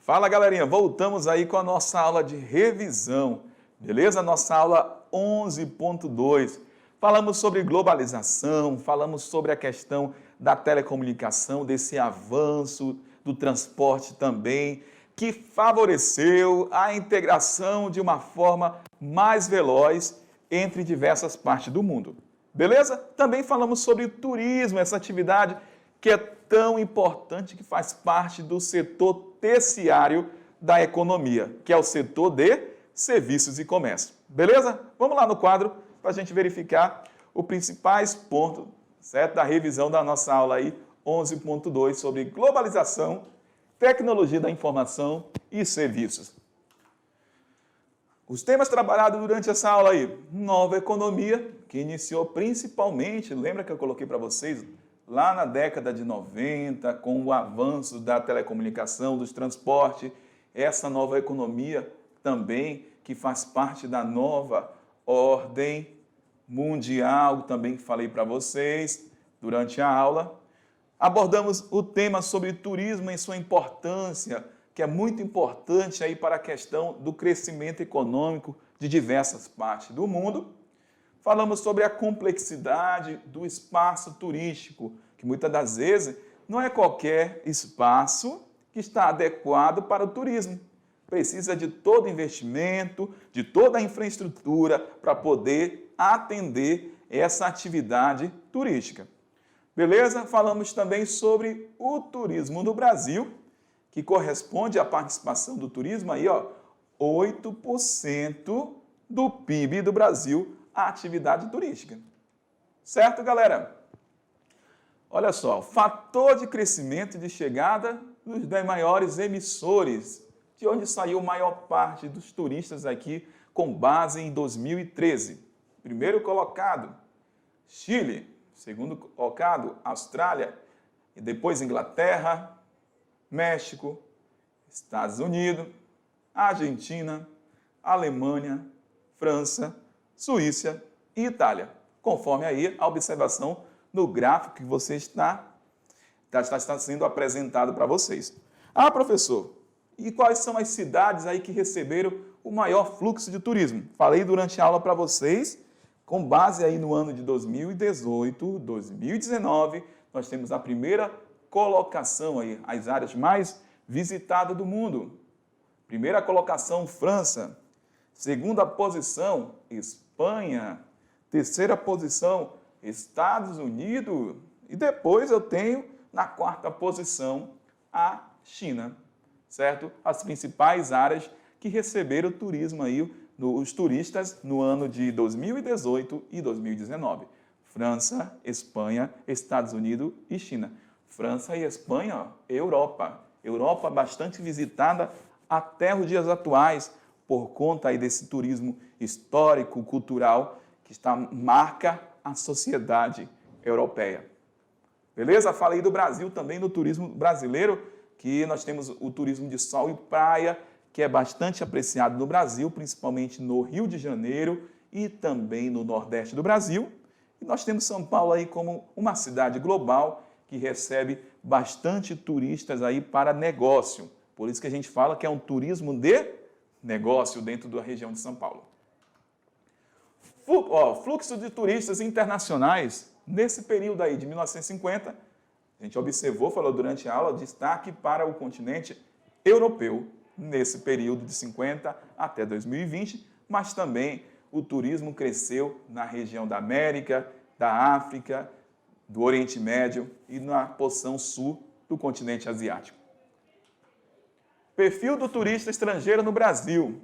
Fala, galerinha, voltamos aí com a nossa aula de revisão, beleza? Nossa aula 11.2. Falamos sobre globalização, falamos sobre a questão da telecomunicação, desse avanço do transporte também, que favoreceu a integração de uma forma mais veloz entre diversas partes do mundo. Beleza? Também falamos sobre turismo, essa atividade que é tão importante, que faz parte do setor terciário da economia, que é o setor de serviços e comércio. Beleza? Vamos lá no quadro para a gente verificar os principais pontos, certo? Da revisão da nossa aula aí, 11.2, sobre globalização, tecnologia da informação e serviços. Os temas trabalhados durante essa aula aí, nova economia, que iniciou principalmente, lembra que eu coloquei para vocês, lá na década de 90, com o avanço da telecomunicação, dos transportes, essa nova economia também, que faz parte da nova ordem mundial, também que falei para vocês durante a aula. Abordamos o tema sobre turismo e sua importância, que é muito importante aí para a questão do crescimento econômico de diversas partes do mundo. Falamos sobre a complexidade do espaço turístico, que muitas das vezes não é qualquer espaço que está adequado para o turismo. Precisa de todo investimento, de toda a infraestrutura para poder atender essa atividade turística. Beleza? Falamos também sobre o turismo no Brasil, que corresponde à participação do turismo aí, 8% do PIB do Brasil, a atividade turística. Certo, galera? Olha só, fator de crescimento e de chegada dos 10 maiores emissores, de onde saiu a maior parte dos turistas aqui, com base em 2013. Primeiro colocado, Chile. Segundo colocado, Austrália. E depois Inglaterra, México, Estados Unidos, Argentina, Alemanha, França, Suíça e Itália, conforme aí a observação no gráfico que você está sendo apresentado para vocês. Ah, professor, e quais são as cidades aí que receberam o maior fluxo de turismo? Falei durante a aula para vocês, com base aí no ano de 2018, 2019, nós temos a primeira colocação aí, as áreas mais visitadas do mundo. Primeira colocação, França. Segunda posição, Espanha. Terceira posição, Estados Unidos. E depois eu tenho, na quarta posição, a China. Certo? As principais áreas que receberam turismo aí, os turistas no ano de 2018 e 2019. França, Espanha, Estados Unidos e China. França e Espanha, Europa. Europa bastante visitada até os dias atuais, por conta aí desse turismo histórico, cultural, que marca a sociedade europeia. Beleza? Falei do Brasil também, do turismo brasileiro, que nós temos o turismo de sol e praia, que é bastante apreciado no Brasil, principalmente no Rio de Janeiro e também no Nordeste do Brasil. E nós temos São Paulo aí como uma cidade global que recebe bastante turistas aí para negócio. Por isso que a gente fala que é um turismo de negócio dentro da região de São Paulo. Fluxo de turistas internacionais, nesse período aí de 1950, a gente observou, falou durante a aula, destaque para o continente europeu, nesse período de 50 até 2020, mas também o turismo cresceu na região da América, da África, do Oriente Médio e na porção sul do continente asiático. Perfil do turista estrangeiro no Brasil.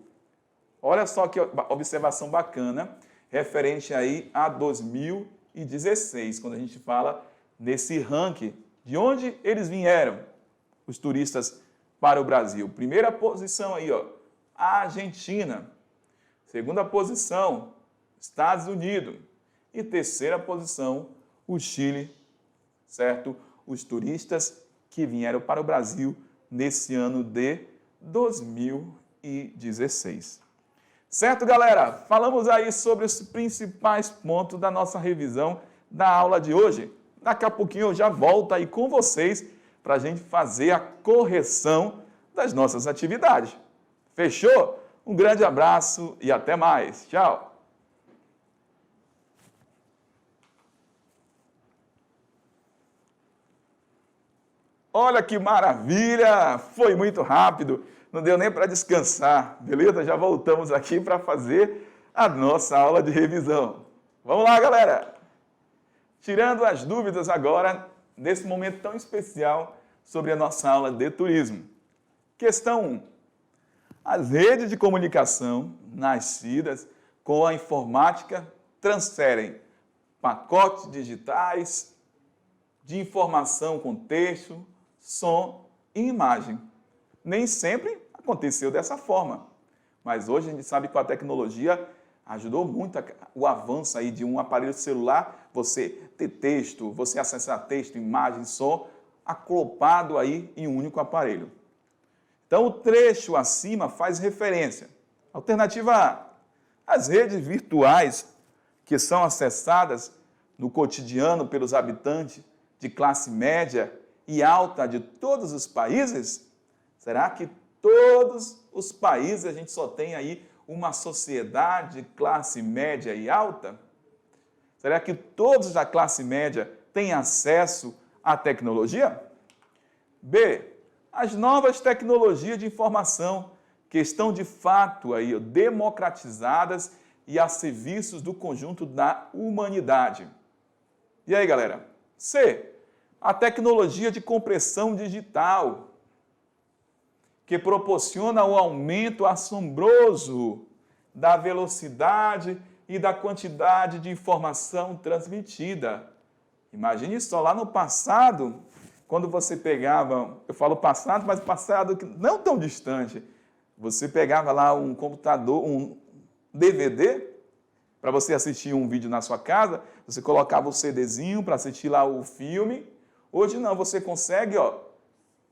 Olha só que observação bacana, referente aí a 2016, quando a gente fala nesse ranking, de onde eles vieram, os turistas para o Brasil. Primeira posição aí, a Argentina. Segunda posição, Estados Unidos. E terceira posição, o Chile, certo? Os turistas que vieram para o Brasil nesse ano de 2016. Certo, galera? Falamos aí sobre os principais pontos da nossa revisão da aula de hoje. Daqui a pouquinho eu já volto aí com vocês para a gente fazer a correção das nossas atividades. Fechou? Um grande abraço e até mais. Tchau! Olha que maravilha! Foi muito rápido, não deu nem para descansar, beleza? Já voltamos aqui para fazer a nossa aula de revisão. Vamos lá, galera! Tirando as dúvidas agora, nesse momento tão especial, sobre a nossa aula de turismo. Questão 1. As redes de comunicação nascidas com a informática transferem pacotes digitais de informação com texto, som e imagem. Nem sempre aconteceu dessa forma, mas hoje a gente sabe que a tecnologia ajudou muito o avanço aí de um aparelho celular, você ter texto, você acessar texto, imagem, som, acoplado aí em um único aparelho. Então, o trecho acima faz referência. Alternativa A. As redes virtuais que são acessadas no cotidiano pelos habitantes de classe média e alta de todos os países? Será que todos os países a gente só tem aí uma sociedade de classe média e alta? Será que todos da classe média têm acesso à tecnologia? B. As novas tecnologias de informação que estão de fato aí democratizadas e a serviços do conjunto da humanidade. E aí, galera? C. A tecnologia de compressão digital, que proporciona o aumento assombroso da velocidade e da quantidade de informação transmitida. Imagine só, lá no passado, quando você pegava, eu falo passado, mas passado não tão distante, você pegava lá um computador, um DVD, para você assistir um vídeo na sua casa, você colocava o CDzinho para assistir lá o filme. Hoje não, você consegue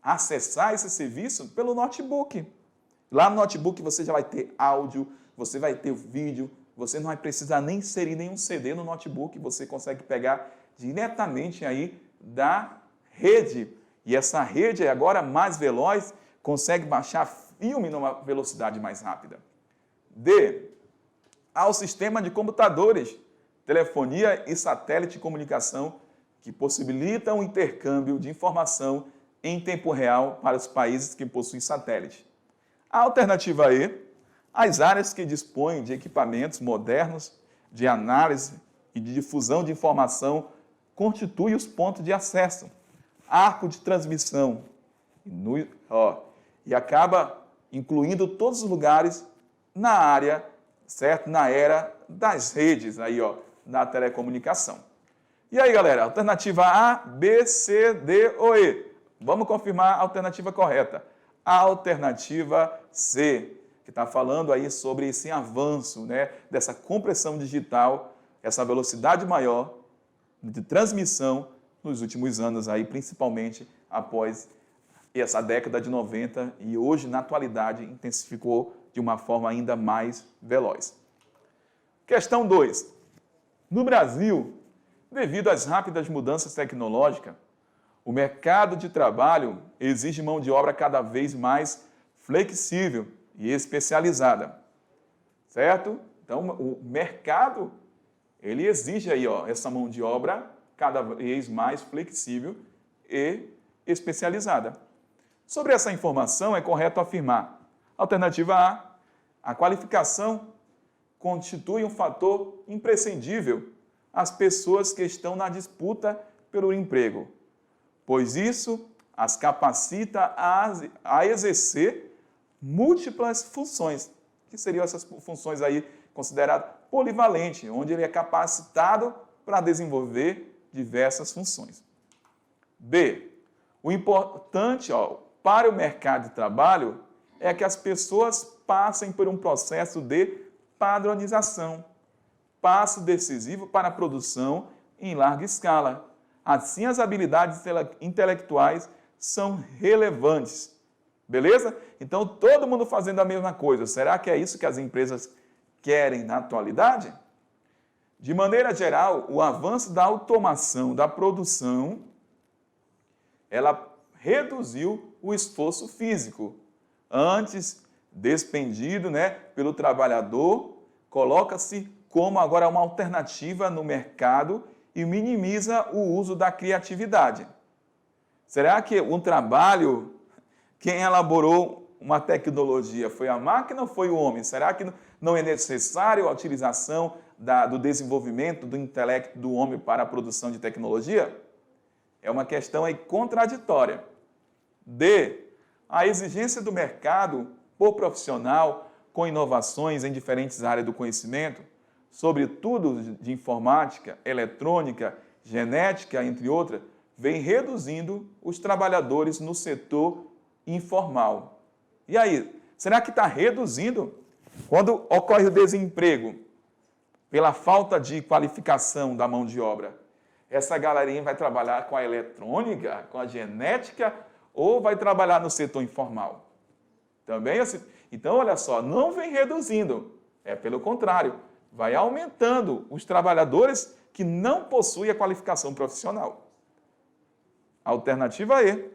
acessar esse serviço pelo notebook. Lá no notebook você já vai ter áudio, você vai ter vídeo, você não vai precisar nem inserir nenhum CD no notebook, você consegue pegar diretamente aí da rede. E essa rede é agora mais veloz, consegue baixar filme numa velocidade mais rápida. D. Ao sistema de computadores, telefonia e satélite de comunicação que possibilitam o intercâmbio de informação em tempo real para os países que possuem satélite. A alternativa E, as áreas que dispõem de equipamentos modernos de análise e de difusão de informação constituem os pontos de acesso, arco de transmissão, e acaba incluindo todos os lugares na área, certo? Na era das redes aí, da telecomunicação. E aí, galera, alternativa A, B, C, D ou E? Vamos confirmar a alternativa correta. A alternativa C, que está falando aí sobre esse avanço, né, dessa compressão digital, essa velocidade maior de transmissão nos últimos anos aí, principalmente após essa década de 90 e hoje, na atualidade, intensificou de uma forma ainda mais veloz. Questão 2. No Brasil, devido às rápidas mudanças tecnológicas, o mercado de trabalho exige mão de obra cada vez mais flexível e especializada, certo? Então, o mercado, ele exige aí, essa mão de obra cada vez mais flexível e especializada. Sobre essa informação, é correto afirmar: alternativa A qualificação constitui um fator imprescindível às pessoas que estão na disputa pelo emprego, pois isso as capacita a exercer múltiplas funções, que seriam essas funções aí consideradas polivalentes, onde ele é capacitado para desenvolver diversas funções. B. O importante para o mercado de trabalho é que as pessoas passem por um processo de padronização, passo decisivo para a produção em larga escala. Assim, as habilidades intelectuais são relevantes. Beleza? Então, todo mundo fazendo a mesma coisa. Será que é isso que as empresas querem na atualidade? De maneira geral, o avanço da automação da produção, ela reduziu o esforço físico, antes despendido, né, pelo trabalhador, coloca-se como agora uma alternativa no mercado e minimiza o uso da criatividade. Será que um trabalho, quem elaborou uma tecnologia, foi a máquina ou foi o homem? Será que não é necessário a utilização do desenvolvimento do intelecto do homem para a produção de tecnologia? É uma questão aí contraditória. D. A exigência do mercado por profissional com inovações em diferentes áreas do conhecimento, sobretudo de informática, eletrônica, genética, entre outras, vem reduzindo os trabalhadores no setor informal. E aí, será que está reduzindo? Quando ocorre o desemprego, pela falta de qualificação da mão de obra, essa galerinha vai trabalhar com a eletrônica, com a genética, ou vai trabalhar no setor informal? Também assim. Então, olha só, não vem reduzindo, é pelo contrário, vai aumentando os trabalhadores que não possuem a qualificação profissional. Alternativa E.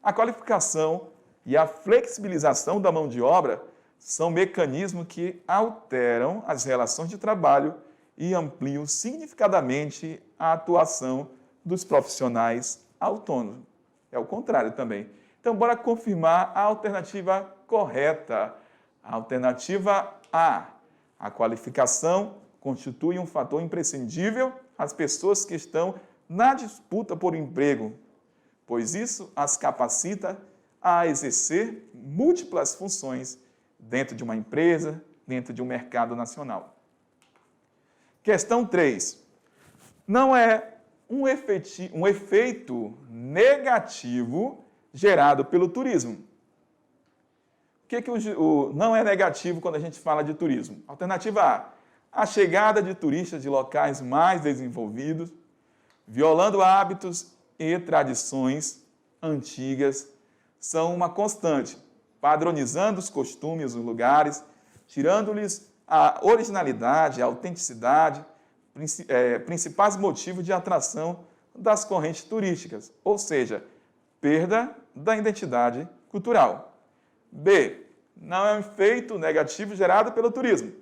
A qualificação e a flexibilização da mão de obra são mecanismos que alteram as relações de trabalho e ampliam significativamente a atuação dos profissionais autônomos. É o contrário também. Então, bora confirmar a alternativa correta. A alternativa A. A qualificação constitui um fator imprescindível às pessoas que estão na disputa por emprego, pois isso as capacita a exercer múltiplas funções dentro de uma empresa, dentro de um mercado nacional. Questão 3. Não é um efeito negativo gerado pelo turismo. O que não é negativo quando a gente fala de turismo? Alternativa A. A chegada de turistas de locais mais desenvolvidos, violando hábitos e tradições antigas, são uma constante, padronizando os costumes dos lugares, tirando-lhes a originalidade, a autenticidade, principais motivos de atração das correntes turísticas, ou seja, perda da identidade cultural. B. Não é um efeito negativo gerado pelo turismo.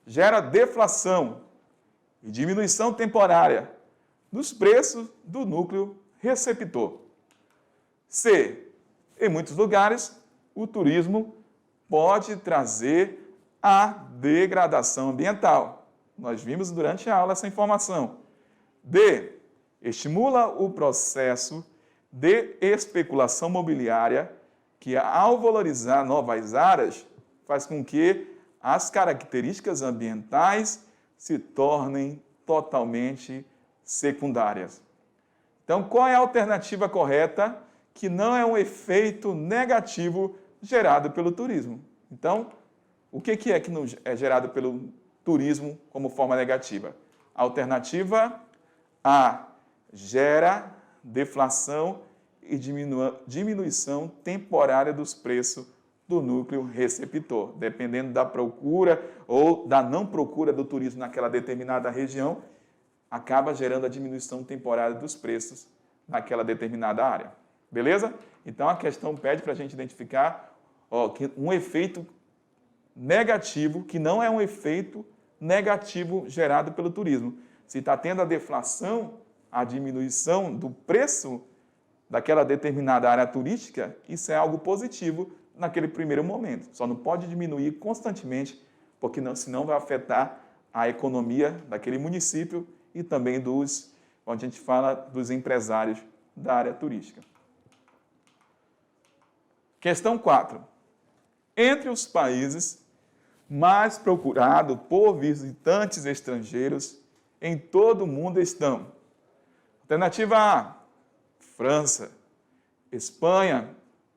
Gera deflação e diminuição temporária dos preços do núcleo receptor. C. Em muitos lugares, o turismo pode trazer a degradação ambiental. Nós vimos durante a aula essa informação. D. Estimula o processo de especulação mobiliária que, ao valorizar novas áreas, faz com que as características ambientais se tornem totalmente secundárias. Então, qual é a alternativa correta que não é um efeito negativo gerado pelo turismo? Então, o que é que não é gerado pelo turismo como forma negativa? Alternativa A. Gera deflação e diminuição temporária dos preços do núcleo receptor. Dependendo da procura ou da não procura do turismo naquela determinada região, acaba gerando a diminuição temporária dos preços naquela determinada área. Beleza? Então, a questão pede para a gente identificar um efeito negativo, que não é um efeito negativo gerado pelo turismo. Se está tendo a deflação, a diminuição do preço daquela determinada área turística, isso é algo positivo naquele primeiro momento. Só não pode diminuir constantemente, porque senão vai afetar a economia daquele município e também onde a gente fala dos empresários da área turística. Questão 4. Entre os países mais procurados por visitantes estrangeiros em todo o mundo estão: alternativa A, França, Espanha,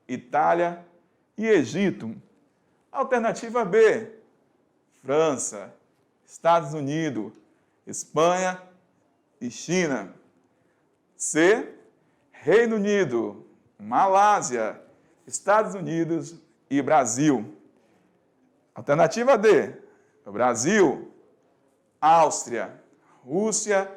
Itália e Egito. Alternativa B, França, Estados Unidos, Espanha e China. C, Reino Unido, Malásia, Estados Unidos e Brasil. Alternativa D, Brasil, Áustria, Rússia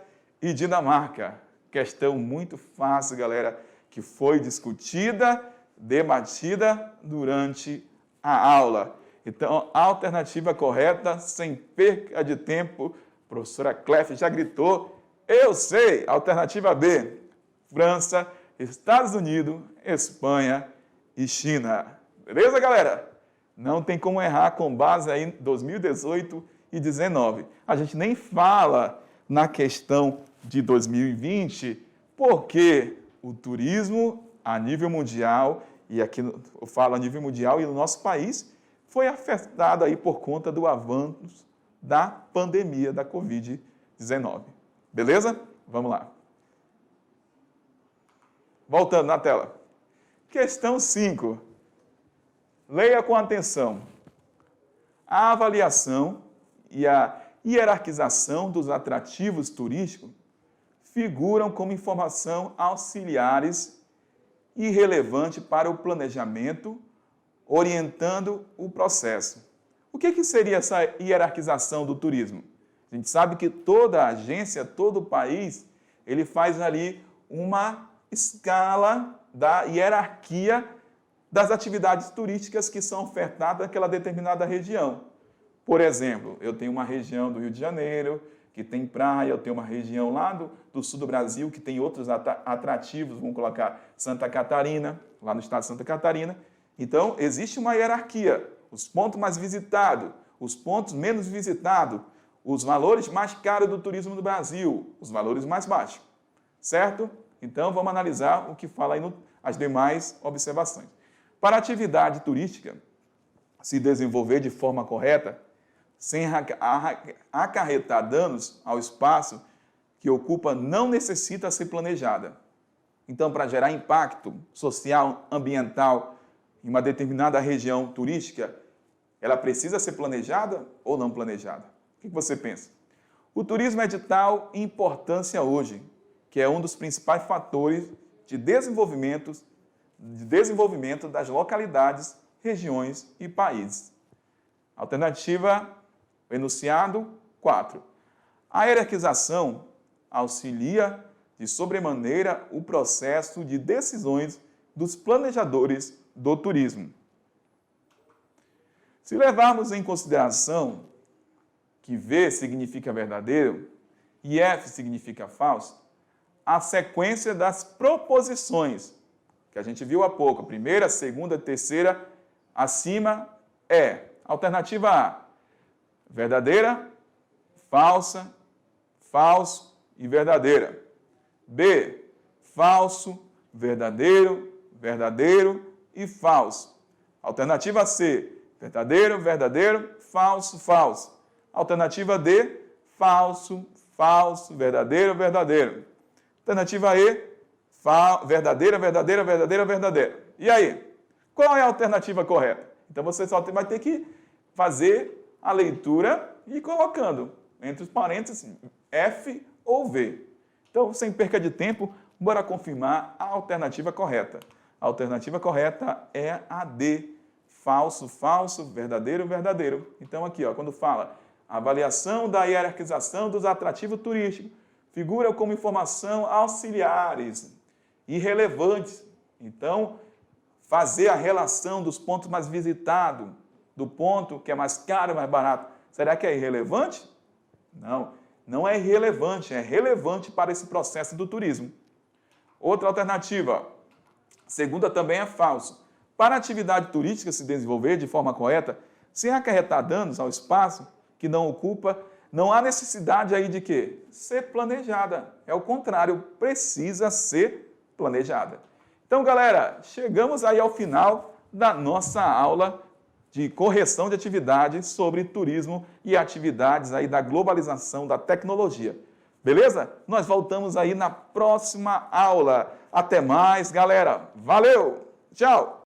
e Dinamarca. Questão muito fácil, galera, que foi discutida, debatida durante a aula. Então, a alternativa correta, sem perca de tempo, a professora Clef já gritou, eu sei, alternativa B, França, Estados Unidos, Espanha e China. Beleza, galera? Não tem como errar com base aí em 2018 e 2019. A gente nem fala na questão de 2020, porque o turismo a nível mundial, e aqui eu falo a nível mundial e no nosso país, foi afetado aí por conta do avanço da pandemia da Covid-19. Beleza? Vamos lá. Voltando na tela. Questão 5. Leia com atenção. A avaliação e a hierarquização dos atrativos turísticos figuram como informação auxiliares e relevante para o planejamento, orientando o processo. O que seria essa hierarquização do turismo? A gente sabe que toda agência, todo país, ele faz ali uma escala da hierarquia das atividades turísticas que são ofertadas naquela determinada região. Por exemplo, eu tenho uma região do Rio de Janeiro, que tem praia, eu tenho uma região lá do sul do Brasil, que tem outros atrativos, vamos colocar Santa Catarina, lá no estado de Santa Catarina. Então, existe uma hierarquia, os pontos mais visitados, os pontos menos visitados, os valores mais caros do turismo do Brasil, os valores mais baixos, certo? Então, vamos analisar o que fala aí as demais observações. Para a atividade turística se desenvolver de forma correta, sem acarretar danos ao espaço que ocupa, não necessita ser planejada. Então, para gerar impacto social, ambiental em uma determinada região turística, ela precisa ser planejada ou não planejada? O que você pensa? O turismo é de tal importância hoje, que é um dos principais fatores de desenvolvimento das localidades, regiões e países. Alternativa, enunciado 4. A hierarquização auxilia de sobremaneira o processo de decisões dos planejadores do turismo. Se levarmos em consideração que V significa verdadeiro e F significa falso, a sequência das proposições, que a gente viu há pouco, a primeira, a segunda, a terceira, acima é alternativa A, verdadeira, falsa, falso e verdadeira. B, falso, verdadeiro, verdadeiro e falso. Alternativa C, verdadeiro, verdadeiro, falso, falso. Alternativa D, falso, falso, verdadeiro, verdadeiro. Alternativa E, verdadeira, verdadeira, verdadeira, verdadeira. E aí? Qual é a alternativa correta? Então, você só vai ter que fazer a leitura e ir colocando entre os parênteses F ou V. Então, sem perca de tempo, bora confirmar a alternativa correta. A alternativa correta é a D, falso, falso, verdadeiro, verdadeiro. Então, aqui, ó, quando fala avaliação da hierarquização dos atrativos turísticos, figura como informação auxiliares e relevantes. Então, fazer a relação dos pontos mais visitados, do ponto que é mais caro, mais barato, será que é irrelevante? Não, não é irrelevante, é relevante para esse processo do turismo. Outra alternativa, segunda também é falso. Para a atividade turística se desenvolver de forma correta, sem acarretar danos ao espaço que não ocupa, não há necessidade aí de quê? Ser planejada. É o contrário, precisa ser planejada. Então, galera, chegamos aí ao final da nossa aula de correção de atividades sobre turismo e atividades aí da globalização da tecnologia. Beleza? Nós voltamos aí na próxima aula. Até mais, galera. Valeu! Tchau!